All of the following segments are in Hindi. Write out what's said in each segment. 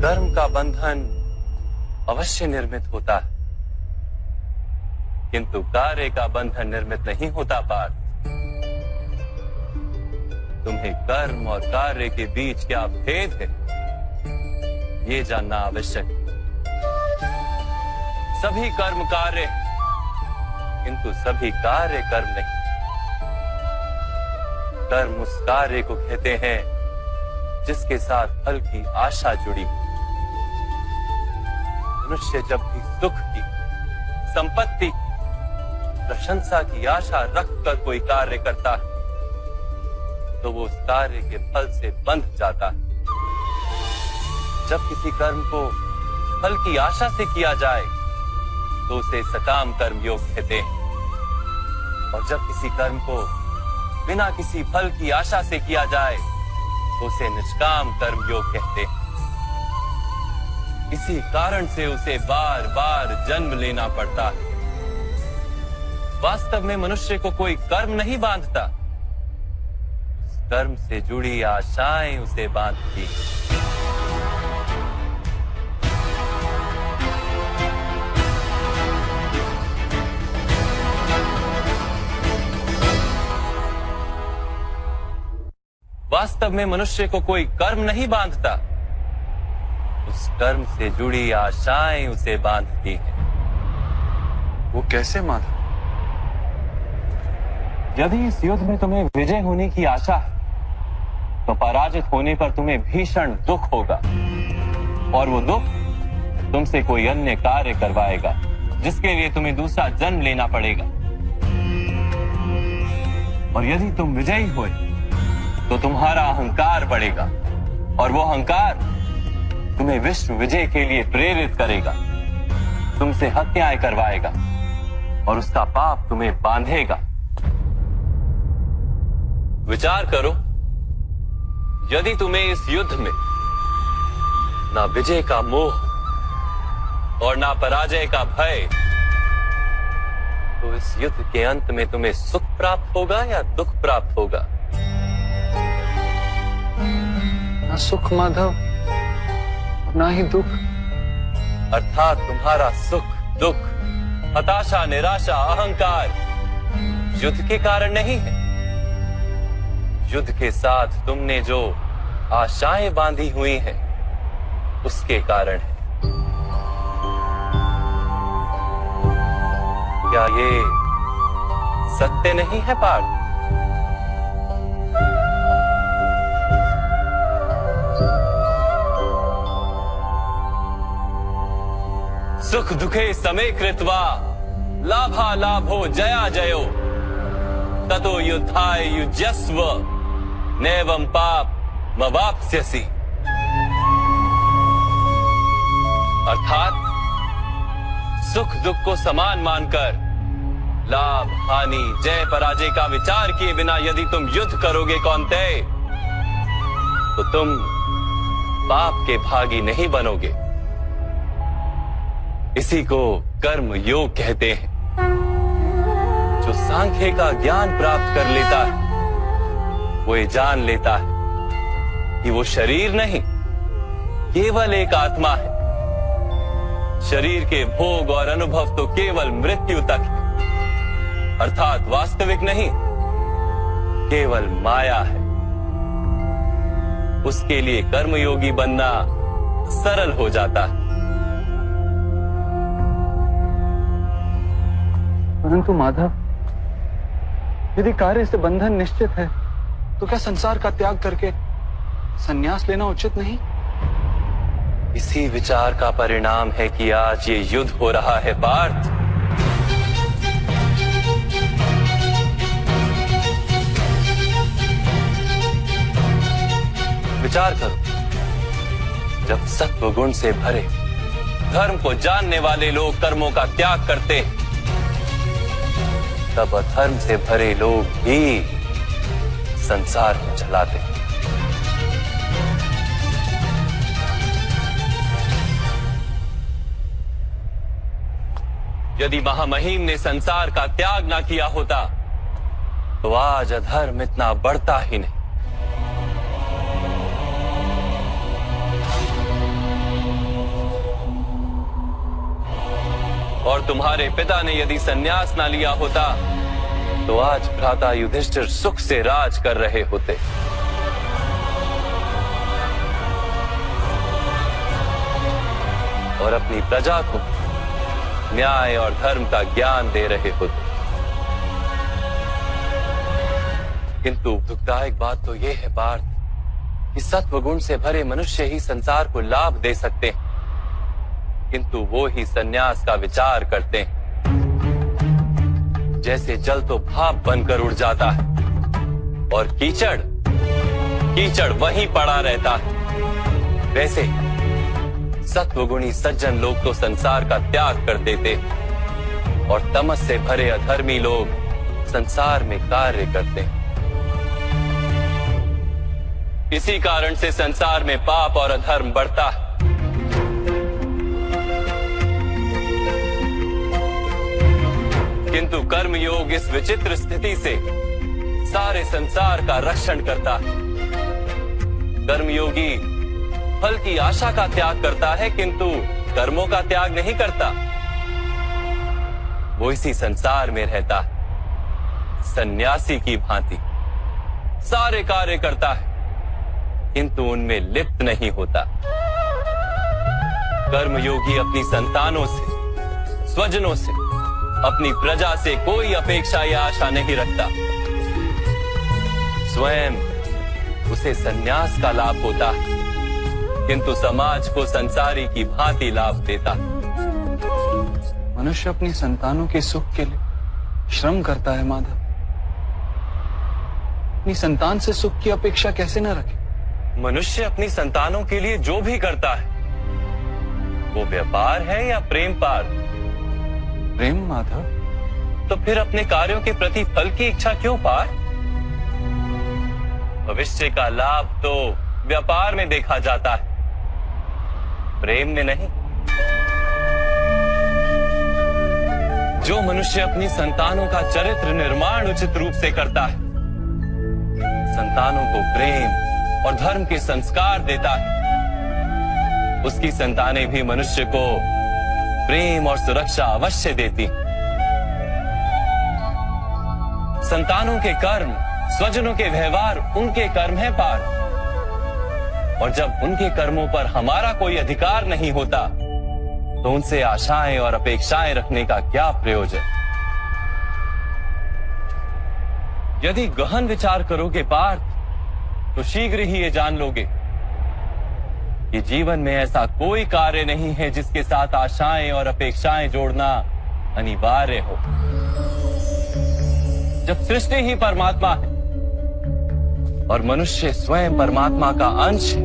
कर्म का बंधन अवश्य निर्मित होता है, किंतु कार्य का बंधन निर्मित नहीं होता पार्थ। तुम्हें कर्म और कार्य के बीच क्या भेद है, ये जानना आवश्यक है। सभी कर्म कार्य, किंतु सभी कार्य कर्म नहीं। कर्म उस कार्य को कहते हैं जिसके साथ फल की आशा जुड़ी। मनुष्य जब भी सुख की, संपत्ति, प्रशंसा की आशा रखकर कोई कार्य करता है तो वो उस कार्य के फल से बंध जाता है। जब किसी कर्म को फल की आशा से किया जाए तो उसे सकाम कर्म योग कहते हैं, और जब किसी कर्म को बिना किसी फल की आशा से किया जाए तो उसे निष्काम कर्म योग कहते हैं। इसी कारण से उसे बार बार जन्म लेना पड़ता है। वास्तव में मनुष्य को कोई कर्म नहीं बांधता, कर्म से जुड़ी आशाएं उसे बांधती। वास्तव में मनुष्य को कोई कर्म नहीं बांधता, उस कर्म से जुड़ी आशाएं उसे बांधती हैं। वो कैसे माधव? यदि इस युद्ध में तुम्हें विजय होने की आशा है तो पराजित होने पर तुम्हें भीषण दुख होगा, और वो दुख तुमसे कोई अन्य कार्य करवाएगा जिसके लिए तुम्हें दूसरा जन्म लेना पड़ेगा। और यदि तुम विजयी हुए तो तुम्हारा अहंकार बढ़ेगा, और वो अहंकार तुम्हें विश्व विजय के लिए प्रेरित करेगा, तुमसे हत्याएं करवाएगा और उसका पाप तुम्हें बांधेगा। विचार करो, यदि तुम्हें इस युद्ध में ना विजय का मोह और ना पराजय का भय, तो इस युद्ध के अंत में तुम्हें सुख प्राप्त होगा या दुख प्राप्त होगा? ना सुख माधव, ना ही दुख। अर्थात तुम्हारा सुख, दुख, हताशा, निराशा, अहंकार युद्ध के कारण नहीं है। युद्ध के साथ तुमने जो आशाएं बांधी हुई हैं, उसके कारण है। क्या ये सत्य नहीं है पार्थ? सुख दुखे समे कृत्वा लाभा लाभो जया जयो ततो युद्धाय युज्यस्व नैवं पाप मवाप्स्यसि। अर्थात सुख दुख को समान मानकर लाभ हानि जय पराजय का विचार किए बिना यदि तुम युद्ध करोगे कौन्तेय, तो तुम पाप के भागी नहीं बनोगे। इसी को कर्म योग कहते हैं। जो सांख्य का ज्ञान प्राप्त कर लेता है वो ये जान लेता है कि वो शरीर नहीं, केवल एक आत्मा है। शरीर के भोग और अनुभव तो केवल मृत्यु तक है, अर्थात वास्तविक नहीं, केवल माया है। उसके लिए कर्मयोगी बनना सरल हो जाता है। परंतु माधव, यदि कार्य से बंधन निश्चित है तो क्या संसार का त्याग करके संन्यास लेना उचित नहीं? इसी विचार का परिणाम है कि आज ये युद्ध हो रहा है पार्थ। विचार करो, जब सत्व गुण से भरे धर्म को जानने वाले लोग कर्मों का त्याग करते हैं, तब अधर्म से भरे लोग भी संसार को चलाते हैं। यदि महामहिम ने संसार का त्याग ना किया होता तो आज अधर्म इतना बढ़ता ही नहीं। और तुम्हारे पिता ने यदि संन्यास ना लिया होता तो आज भ्राता युधिष्ठिर सुख से राज कर रहे होते। और अपनी प्रजा को न्याय और धर्म का ज्ञान दे रहे होते। किंतु दुखदायक बात तो यह है पार्थ कि सत्व गुण से भरे मनुष्य ही संसार को लाभ दे सकते हैं, किंतु वो ही संन्यास का विचार करते हैं। जैसे जल तो भाप बनकर उड़ जाता है और कीचड़ कीचड़ वहीं पड़ा रहता है, वैसे सत्वगुणी सज्जन लोग तो संसार का त्याग कर देते और तमस से भरे अधर्मी लोग संसार में कार्य करते हैं। इसी कारण से संसार में पाप और अधर्म बढ़ता है। किंतु कर्मयोग इस विचित्र स्थिति से सारे संसार का रक्षण करता है। कर्मयोगी फल की आशा का त्याग करता है, किंतु कर्मों का त्याग नहीं करता। वो इसी संसार में रहता है सन्यासी की भांति, सारे कार्य करता है किंतु उनमें लिप्त नहीं होता। कर्मयोगी अपनी संतानों से, स्वजनों से, अपनी प्रजा से कोई अपेक्षा या आशा नहीं रखता। स्वयं उसे संन्यास का लाभ होता है, किंतु समाज को संसारी की भांति लाभ देता। मनुष्य अपनी संतानों के सुख के लिए श्रम करता है माधव। अपनी संतान से सुख की अपेक्षा कैसे न रखे? मनुष्य अपनी संतानों के लिए जो भी करता है वो व्यापार है या प्रेम पार? प्रेम माधव। तो फिर अपने कार्यों के प्रति फल की इच्छा क्यों पार? भविष्य का लाभ तो व्यापार में देखा जाता है, प्रेम में नहीं। जो मनुष्य अपनी संतानों का चरित्र निर्माण उचित रूप से करता है, संतानों को प्रेम और धर्म के संस्कार देता है, उसकी संतानें भी मनुष्य को प्रेम और सुरक्षा अवश्य देती। संतानों के कर्म, स्वजनों के व्यवहार उनके कर्म है पार, और जब उनके कर्मों पर हमारा कोई अधिकार नहीं होता तो उनसे आशाएं और अपेक्षाएं रखने का क्या प्रयोजन? यदि गहन विचार करोगे पार्थ तो शीघ्र ही ये जान लोगे कि जीवन में ऐसा कोई कार्य नहीं है जिसके साथ आशाएं और अपेक्षाएं जोड़ना अनिवार्य हो। जब सृष्टि ही परमात्मा है और मनुष्य स्वयं परमात्मा का अंश है,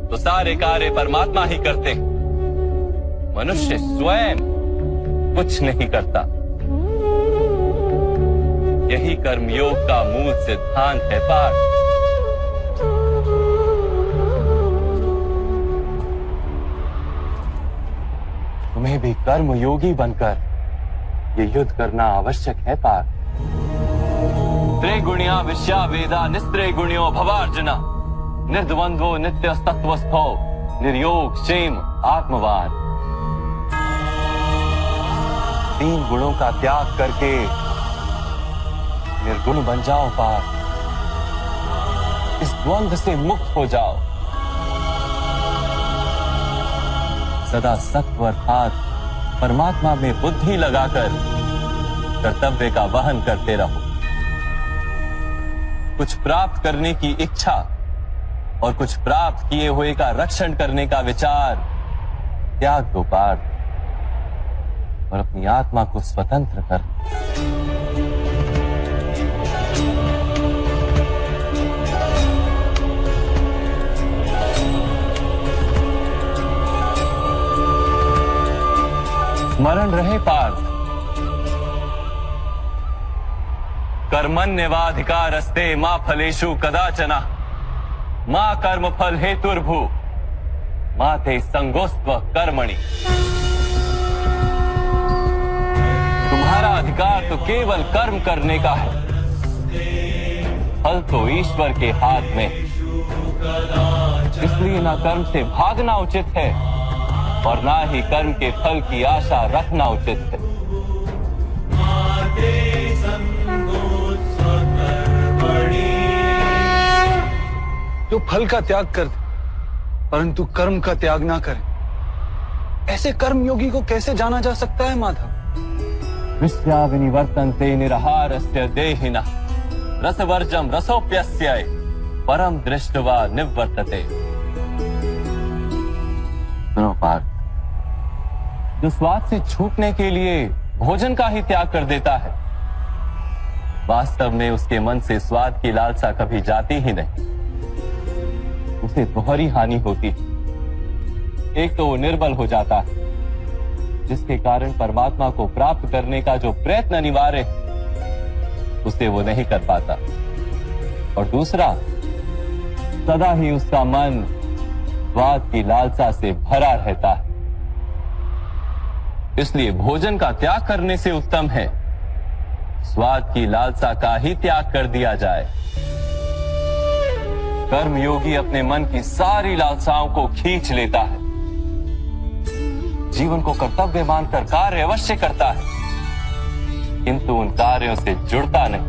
तो सारे कार्य परमात्मा ही करते हैं। मनुष्य स्वयं कुछ नहीं करता। यही कर्मयोग का मूल सिद्धांत है पार्थ। तुम्हें भी कर्मयोगी बनकर ये युद्ध करना आवश्यक है पार्थ। त्रिगुणिया विश्या वेदा निस्त्रे गुणियो भवार्जुना निर्द्वंद्वो नित्य तत्वस्थो निर्योग क्षेम आत्मवान। 3 गुणों का त्याग करके निर्गुण बन जाओ पार्थ। इस द्वंद्व से मुक्त हो जाओ। सदा सत्व अर्थात परमात्मा में बुद्धि लगाकर कर्तव्य का वहन करते रहो। कुछ प्राप्त करने की इच्छा और कुछ प्राप्त किए हुए का रक्षण करने का विचार त्याग दो पार्थ, और अपनी आत्मा को स्वतंत्र कर। स्मरण रहे पार्थ, कर्मण्यवाधिकारस्ते मा फलेषु कदाचन मा कर्म फल हेतुर्भु मा ते संगोस्त्व कर्मणि। तुम्हारा अधिकार तो केवल कर्म करने का है, फल तो ईश्वर के हाथ में। इसलिए ना कर्म से भागना उचित है और ना ही कर्म के फल की आशा रखना उचित है। जो फल का त्याग कर दे परंतु कर्म का त्याग ना करे, ऐसे कर्म योगी को कैसे जाना जा सकता है माधव? विश्या विनिवर्तन्ते निराहारस्य देहिनः रसवर्जम रसोप्यस्य परम दृष्ट्वा निवर्तते। सुनो पार्थ, जो स्वाद से छूटने के लिए भोजन का ही त्याग कर देता है, वास्तव में उसके मन से स्वाद की लालसा कभी जाती ही नहीं। उसे दोहरी हानि होती है। एक तो वो निर्बल हो जाता है, जिसके कारण परमात्मा को प्राप्त करने का जो प्रयत्न अनिवार्य है उसे वो नहीं कर पाता, और दूसरा सदा ही उसका मन स्वाद की लालसा से भरा रहता है। इसलिए भोजन का त्याग करने से उत्तम है स्वाद की लालसा का ही त्याग कर दिया जाए। कर्म योगी अपने मन की सारी लालसाओं को खींच लेता है, जीवन को कर्तव्य मानकर कार्य अवश्य करता है, किंतु उन कार्यों से जुड़ता नहीं।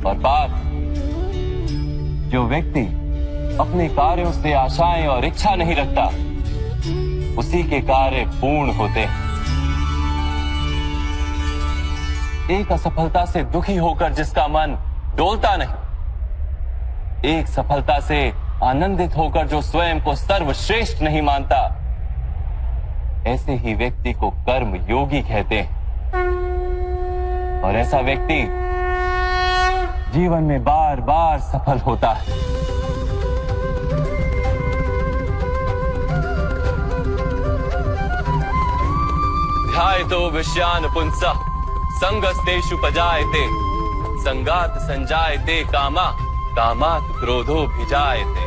और बात, जो व्यक्ति अपने कार्यों से आशाएं और इच्छा नहीं रखता, उसी के कार्य पूर्ण होते हैं। एक असफलता से दुखी होकर जिसका मन डोलता नहीं, एक सफलता से आनंदित होकर जो स्वयं को सर्वश्रेष्ठ नहीं मानता, ऐसे ही व्यक्ति को कर्म योगी कहते हैं। और ऐसा व्यक्ति जीवन में बार बार सफल होता है। ध्यायतो विषयान पुंसः संगस्तेषु पजायते संगात संजायते कामा कामात् क्रोधो भिजायते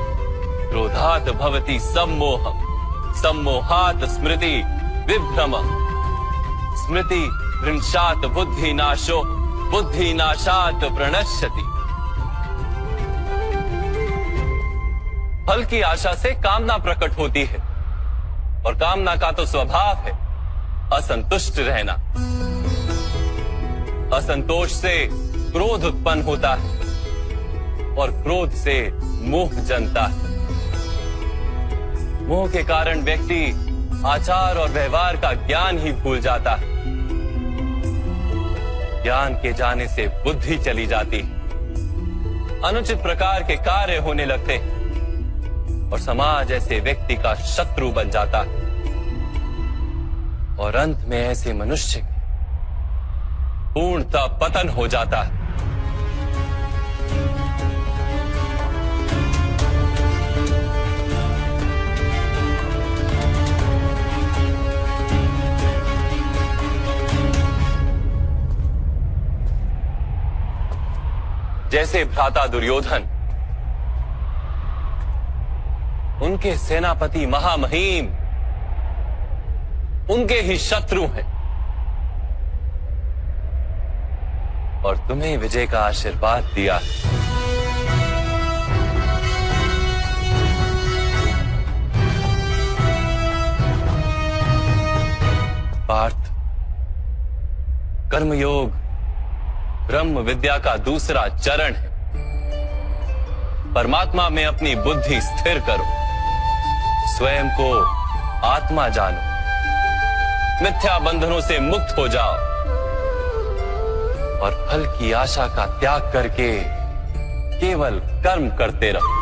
क्रोधात् भवति सम्मोहः सम्मोहात् स्मृति विभ्रमः स्मृति भ्रंशात् बुद्धिनाशो बुद्धिनाशात् प्रणश्यति। फल की आशा से कामना प्रकट होती है, और कामना का तो स्वभाव है असंतुष्ट रहना। असंतोष से क्रोध उत्पन्न होता है, और क्रोध से मोह जन्मता है। मोह के कारण व्यक्ति आचार और व्यवहार का ज्ञान ही भूल जाता है। ज्ञान के जाने से बुद्धि चली जाती है, अनुचित प्रकार के कार्य होने लगते हैं, और समाज ऐसे व्यक्ति का शत्रु बन जाता है। और अंत में ऐसे मनुष्य पूर्णतः पतन हो जाता है। जैसे भ्राता दुर्योधन, उनके सेनापति महामहिम उनके ही शत्रु हैं, और तुम्हें विजय का आशीर्वाद दिया है। पार्थ, कर्मयोग ब्रह्म विद्या का दूसरा चरण है। परमात्मा में अपनी बुद्धि स्थिर करो, स्वयं को आत्मा जानो, मिथ्या बंधनों से मुक्त हो जाओ, और फल की आशा का त्याग करके केवल कर्म करते रहो।